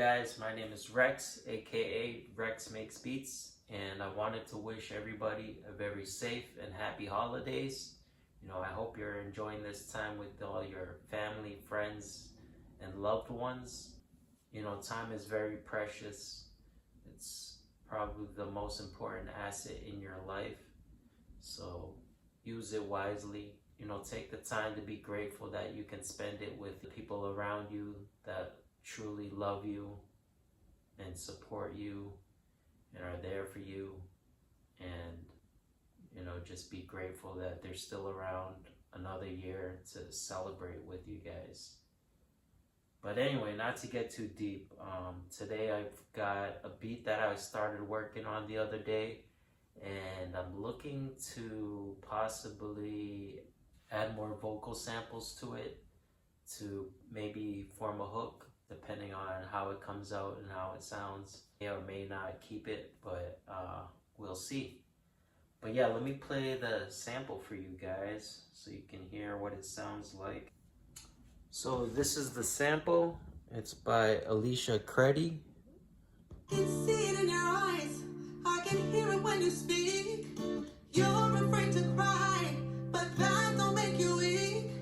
guys, my name is Rex, aka Rex Makes Beats, and I wanted to wish everybody a very safe and happy holidays. I hope you're enjoying this time with all your family, friends, and loved ones. Time is very precious. It's probably the most important asset in your life. So use it wisely. Take the time to be grateful that you can spend it with the people around you that truly love you and support you and are there for you. And just be grateful that they're still around another year to celebrate with you guys. But anyway, not to get too deep, today I've got a beat that I started working on the other day, and I'm looking to possibly add more vocal samples to it to maybe form a hook, depending on how it comes out and how it sounds. May or may not keep it, but we'll see. But yeah, let me play the sample for you guys so you can hear what it sounds like. So this is the sample. It's by Alicia Creti. I can see it in your eyes. I can hear it when you speak. You're afraid to cry, but that don't make you weak.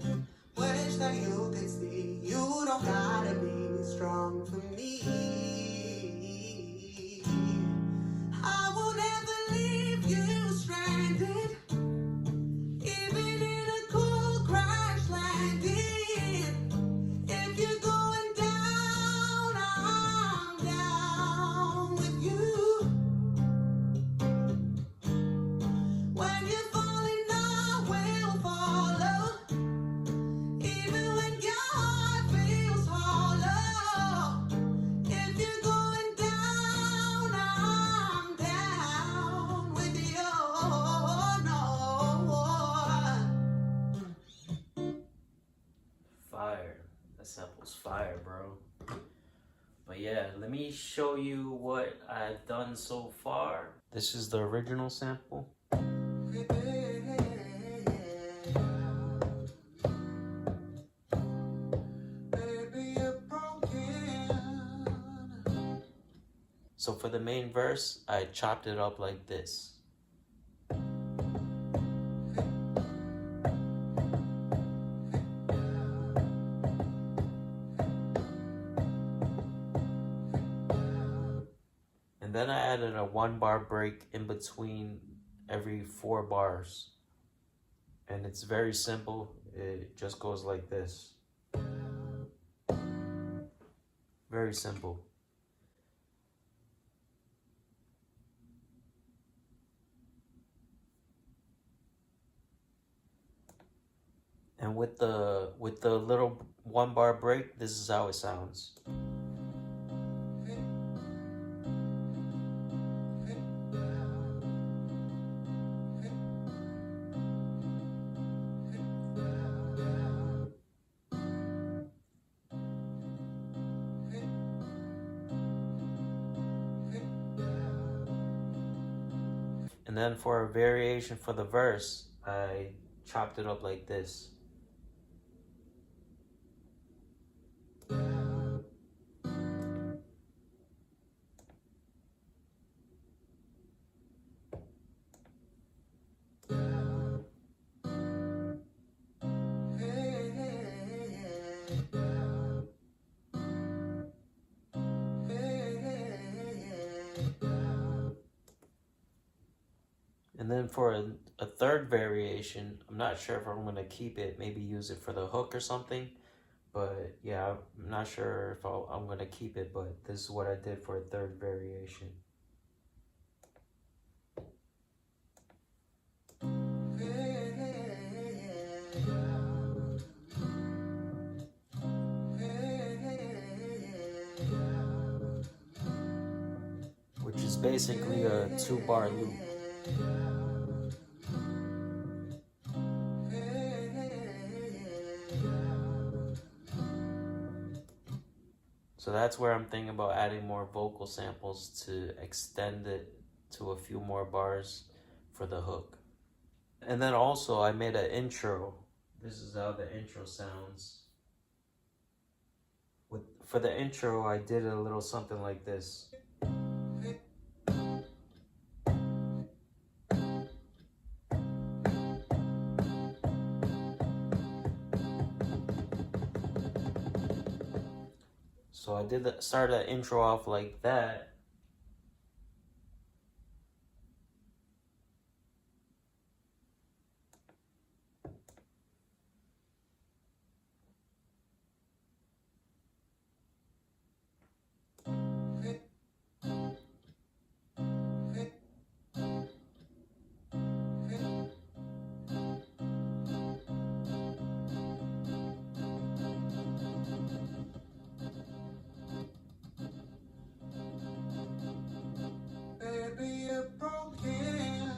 Wish that you could see. You don't gotta be strong for me. I will never leave you stranded, even in a cold crash landing. If you're going down, I'm down with you. When you're falling, I will follow. Even when your heart feels hollow. If you're going down, I'm down with you. No. Fire. That sample's fire, bro. But yeah, let me show you what I've done so far. This is the original sample. So for the main verse, I chopped it up like this. And then I added a 1-bar break in between every 4 bars. And it's very simple. It just goes like this. Very simple. And with the little 1-bar break, this is how it sounds. And then for a variation for the verse, I chopped it up like this. And then for a third variation, I'm not sure if I'm going to keep it, maybe use it for the hook or something. But yeah, I'm not sure if I'm going to keep it, but this is what I did for a third variation. Which is basically a 2-bar loop. So that's where I'm thinking about adding more vocal samples to extend it to a few more bars for the hook. And then also I made an intro. This is how the intro sounds for the intro, I did a little something like this. So I did start the intro off like that. Baby, you're broken.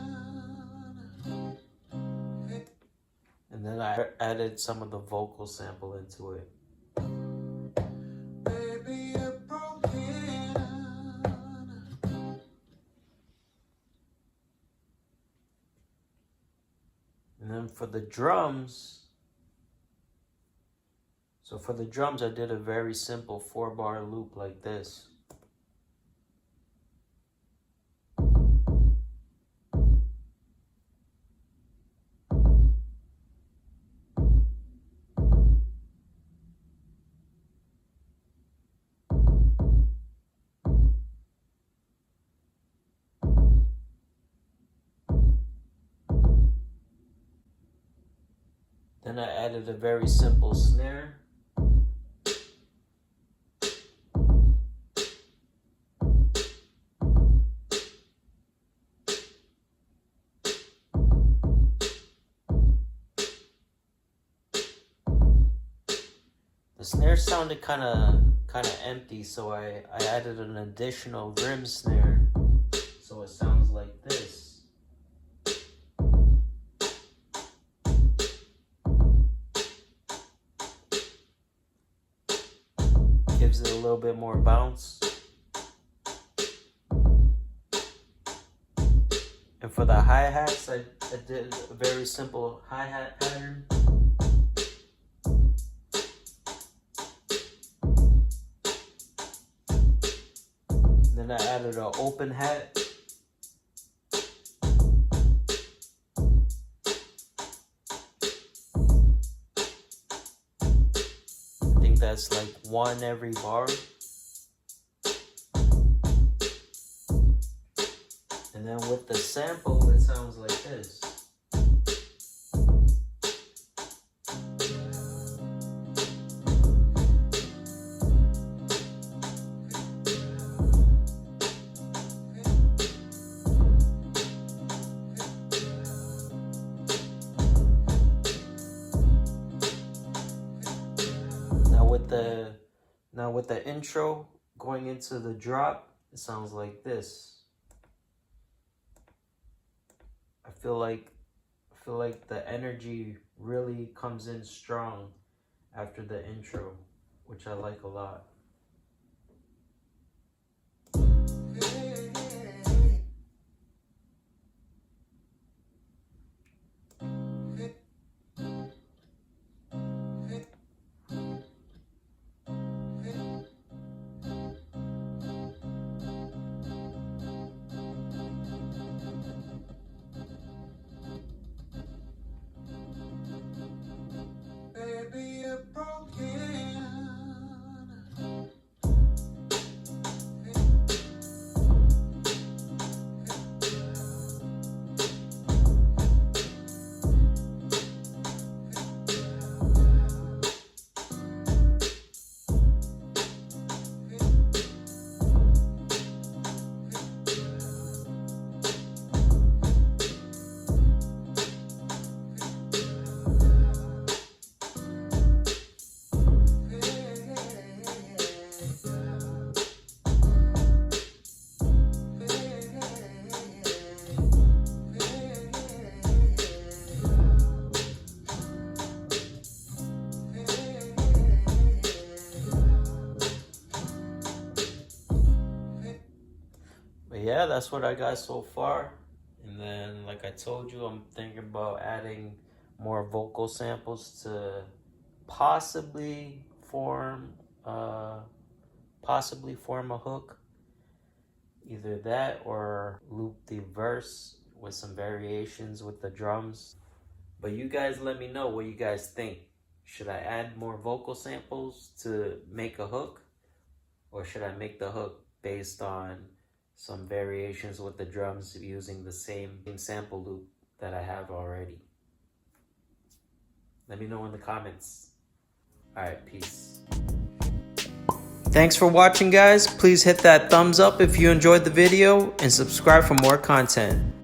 And then I added some of the vocal sample into it. Baby, you're broken. And then for the drums, I did a very simple 4-bar loop like this. Then I added a very simple snare. The snare sounded kind of empty, so I added an additional rim snare, so it sounds like this. Gives it a little bit more bounce. And for the hi-hats, I did a very simple hi-hat pattern. Then I added an open hat. I think that's like 1 every bar. And then with the sample, it sounds like this. Now with the intro going into the drop, it sounds like this. I feel like the energy really comes in strong after the intro, which I like a lot. Baby, you're broken. But yeah, that's what I got so far. And then, like I told you, I'm thinking about adding more vocal samples to possibly form possibly form a hook. Either that or loop the verse with some variations with the drums. But you guys let me know what you guys think. Should I add more vocal samples to make a hook? Or should I make the hook based on some variations with the drums using the same sample loop that I have already? Let me know in the comments. Alright, peace. Thanks for watching, guys. Please hit that thumbs up if you enjoyed the video and subscribe for more content.